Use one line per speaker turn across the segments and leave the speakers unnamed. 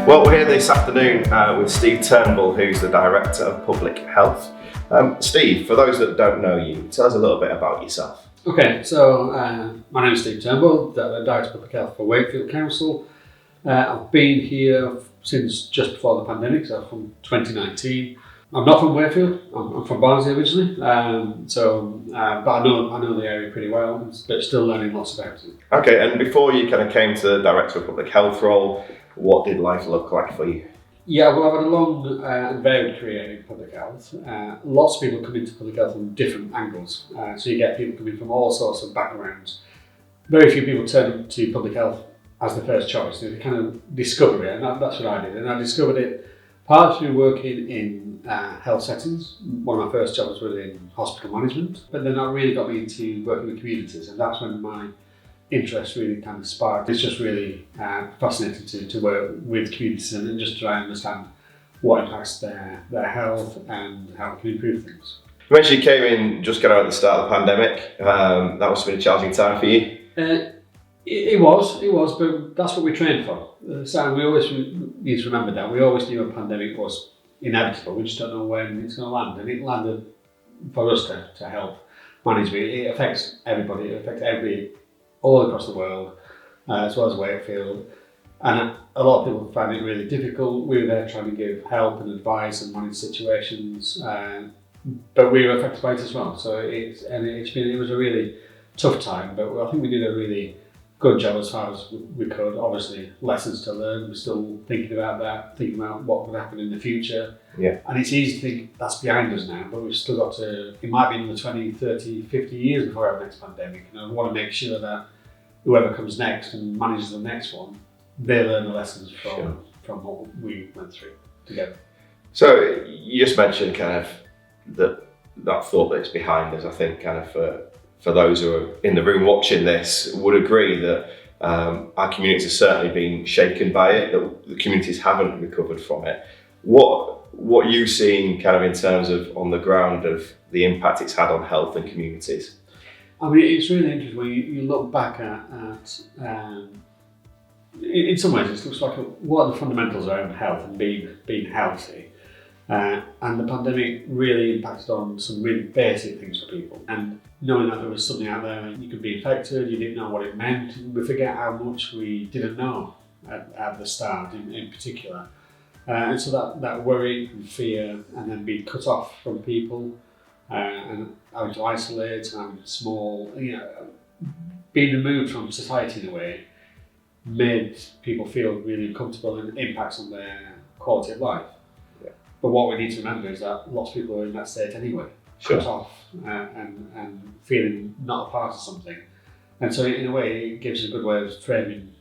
Well, we're here this afternoon with Steve Turnbull, who's the Director of Public Health. Steve, for those that don't know you, tell us a little bit about yourself.
Okay, so my name is Steve Turnbull, Director of Public Health for Wakefield Council. I've been here since just before the pandemic, so from 2019. I'm not from Wakefield, I'm from Barnsley originally, but I know the area pretty well, but still learning lots about it.
Okay, and before you kind of came to the Director of Public Health role, what did life look like for you?
Yeah, well, I've had a long and varied career in public health. Lots of people come into public health from different angles, so you get people coming from all sorts of backgrounds. Very few people turn to public health as the first choice. They kind of discover it, and that's what I did. And I discovered it partly through working in health settings. One of my first jobs was in hospital management, but then that really got me into working with communities, and that's when my interest really kind of sparked. It's just really fascinating to work with communities and just try and understand what impacts their health and how we can improve things.
You mentioned you came in just kind of at the start of the pandemic. That must have been a challenging time for you.
It was, but that's what we trained for. So we always need to remember that. We always knew a pandemic was inevitable. We just don't know when it's going to land. And it landed for us to help manage it. It affects everybody. It affects all across the world, as well as Wakefield. And a lot of people find it really difficult. We were there trying to give help and advice and manage situations, but we were affected by it as well. So it was a really tough time, but I think we did a really good job as far as we could. Obviously, lessons to learn. We're still thinking about that, thinking about what would happen in the future.
Yeah.
And it's easy to think that's behind us now, but we've still got to, it might be another 20, 30, 50 years before we have the next pandemic. And I want to make sure that whoever comes next and manages the next one, they learn the lessons from what we went through together.
So you just mentioned kind of that thought that it's behind us. I think kind of for those who are in the room watching this would agree that our communities have certainly been shaken by it, that the communities haven't recovered from it. What are you seeing kind of in terms of on the ground of the impact it's had on health and communities?
I mean, it's really interesting when you look back at in some ways it looks like what are the fundamentals around health and being healthy. And the pandemic really impacted on some really basic things for people. And knowing that there was something out there, you could be infected, you didn't know what it meant. We forget how much we didn't know at the start in particular. And so that worry and fear and then being cut off from people and having to isolate and having small, being removed from society in a way made people feel really uncomfortable and impacts on their quality of life. Yeah. But what we need to remember is that lots of people are in that state anyway, cut off and feeling not a part of something. And so in a way it gives a good way of framing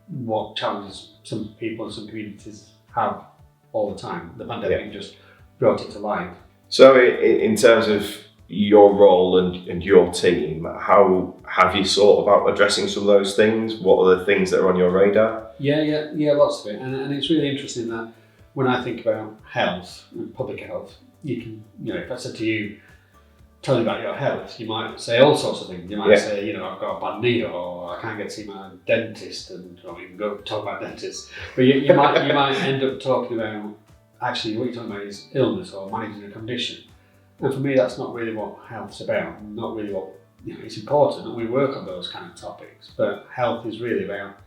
what challenges some people and some communities have all the time. The pandemic just brought it to light. So
in terms of your role and your team, how have you thought about addressing some of those things? What are the things that are on your radar?
Yeah, lots of it. And it's really interesting that when I think about health and public health, you can, if I said to you, tell me about your health, you might say all sorts of things. You might say, I've got a bad knee, or I can't get to see my dentist, and you can go talk about dentists. But you might end up talking about, actually what you're talking about is illness or managing a condition. And for me, that's not really what health's about, not really what, it's important that we work on those kind of topics, but health is really about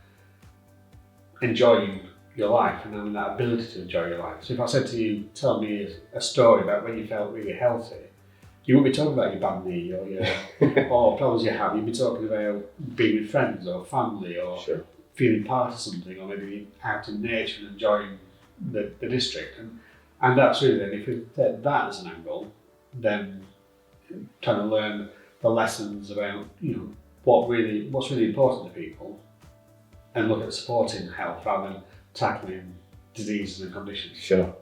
enjoying your life and having that ability to enjoy your life. So if I said to you, tell me a story about when you felt really healthy, you wouldn't be talking about your bad knee or your or problems you have. You'd be talking about being with friends or family or feeling part of something, or maybe out in nature and enjoying the district. And that's really, then if we take that as an angle, then trying to learn the lessons about what's really important to people, and look at supporting health rather than tackling diseases and conditions.
Sure.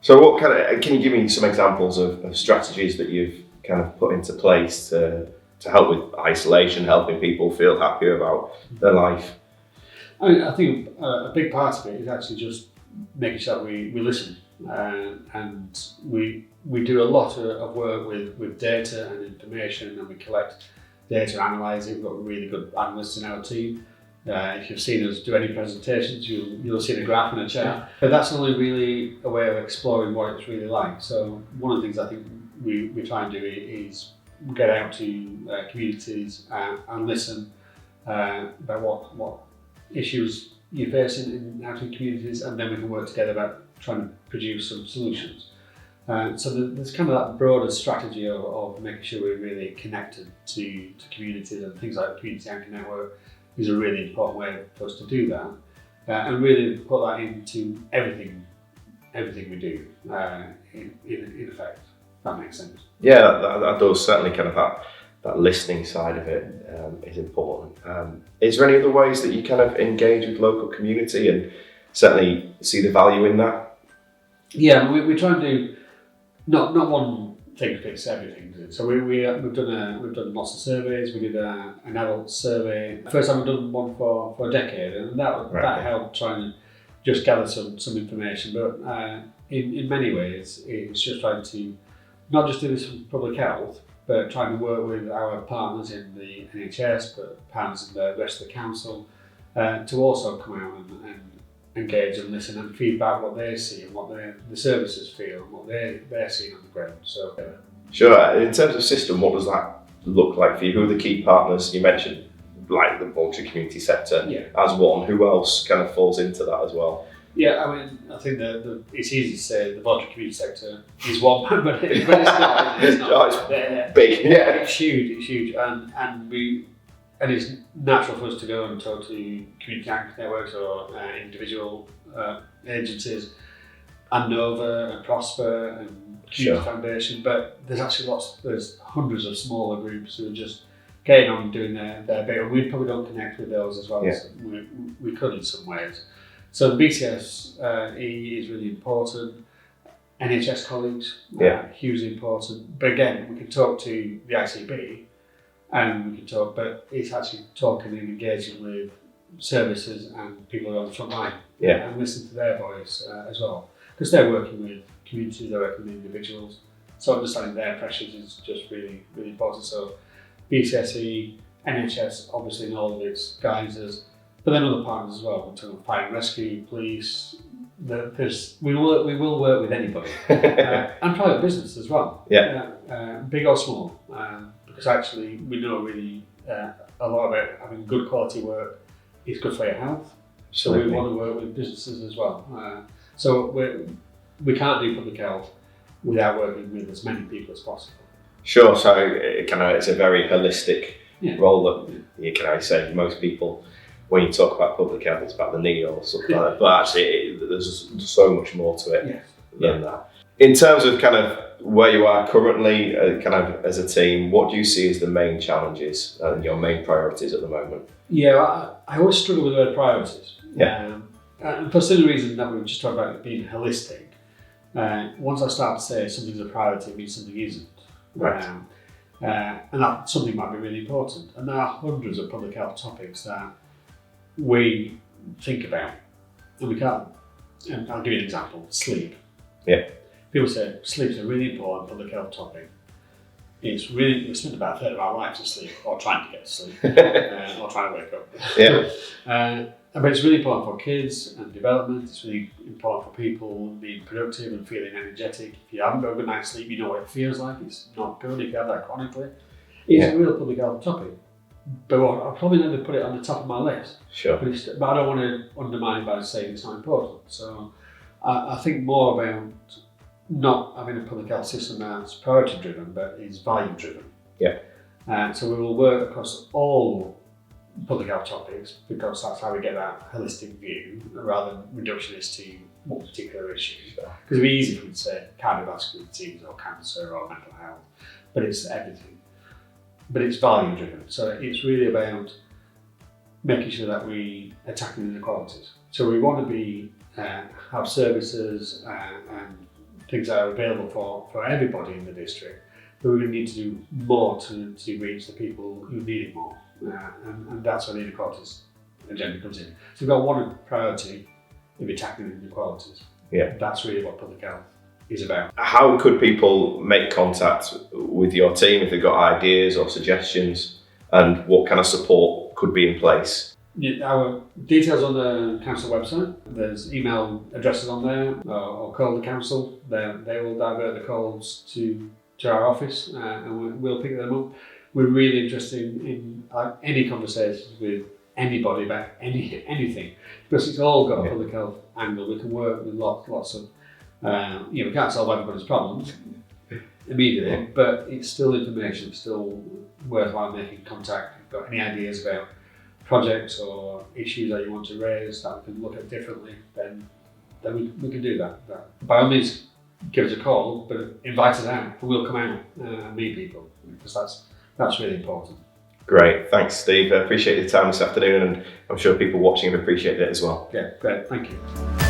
So what can you give me some examples of strategies that you've kind of put into place to help with isolation, helping people feel happier about their life?
I think a big part of it is actually just making sure that we listen, and we do a lot of work with data and information, and we collect data, analyse it. We've got really good analysts in our team, If you've seen us do any presentations, you'll have seen a graph and a chart. But that's only really a way of exploring what it's really like. So one of the things I think we try and do is get out to communities and listen about what issues you're facing in housing communities, and then we can work together about trying to produce some solutions. So there's kind of that broader strategy of making sure we're really connected to communities, and things like the Community Anchor Network is a really important way for us to do that, and really put that into everything we do in effect. If that makes sense.
Yeah, that does. Certainly kind of that listening side of it is important. Is there any other ways that you kind of engage with local community and certainly see the value in that?
Yeah, we try and do not one thing fits everything. So we've done lots of surveys. We did an adult survey. First time we've done one for a decade, and that helped trying to just gather some information. But in many ways, it's just trying to not just do this for public health, but trying to work with our partners in the NHS, but partners in the rest of the council, to also come out and engage and listen and feedback what they see and what the services feel and what they're seeing on the ground. So,
Sure. In terms of system, what does that look like for you? Who are the key partners? You mentioned like the voluntary community sector as one. Who else kind of falls into that as well?
Yeah, I mean, I think it's easy to say the voluntary community sector is one, but it's not.
It's big. Yeah,
it's huge, and it's natural for us to go and talk to community anchor networks or individual agencies, and Nova and Prosper and Community Foundation. But there's hundreds of smaller groups who are just getting on and doing their bit, and we probably don't connect with those as well as we could in some ways. So the BCS is really important. NHS colleagues, hugely important. But again, we can talk to the ICB, and we can talk, but it's actually talking and engaging with services and people who are on the front line, and listen to their voice as well, because they're working with communities, they're working with individuals. So understanding their pressures is just really, really important. So BCSE, NHS, obviously in all of its guises, but then other partners as well. We're talking fire and rescue, police. We will work with anybody, and private business as well. Big or small, because actually we know really a lot about having good quality work is good for your health. So we want to work with businesses as well. So we can't do public health without working with as many people as possible.
Sure. So it's a very holistic role that you can say most people. When you talk about public health, it's about the knee or something like that. But actually, there's so much more to it than that. In terms of kind of where you are currently, kind of as a team, what do you see as the main challenges and your main priorities at the moment?
Yeah, I always struggle with the word priorities. And for the reason that we just talked about being holistic, once I start to say something's a priority, it means something isn't.
Right.
And that something might be really important. And there are hundreds of public health topics that we think about, and we can't. And I'll give you an example: sleep. People say sleep's a really important public health topic. We spend about a third of our lives asleep, or trying to get to sleep, or trying to wake up. But it's really important for kids and development. It's really important for people being productive and feeling energetic. If you haven't got a good night's sleep, you know what it feels like. It's not good if you have that chronically. It's a real public health topic. But I'll probably never put it on the top of my list.
Sure.
But I don't want to undermine it by saying it's not important. So I think more about not having a public health system that's priority driven, but is value driven. So we will work across all public health topics, because that's how we get that holistic view rather than reductionist to one particular issue. Because it'd be easy for me to say cardiovascular disease or cancer or mental health, but it's everything. But it's value driven, so it's really about making sure that we are tackling inequalities. So we want to have services and things that are available for everybody in the district, but we need to do more to reach the people who need it more, and that's where the inequalities agenda comes in. So we've got one priority if you're tackling inequalities. That's really what public health is about.
How could people make contact with your team if they've got ideas or suggestions, and what kind of support could be in place?
Our details on the council website. There's email addresses on there, or call the council. They will divert the calls to our office, and we'll pick them up. We're really interested in any conversations with anybody about anything, because it's all got a public health angle. We can work with lots of. We can't solve everybody's problems immediately, but it's still information. It's still worthwhile making contact. If you've got any ideas about projects or issues that you want to raise that we can look at differently, then we can do that. By all means, give us a call, but invite us out, and we'll come out and meet people, because that's really important.
Great, thanks Steve. I appreciate your time this afternoon, and I'm sure people watching have appreciated it as well.
Yeah, great, thank you.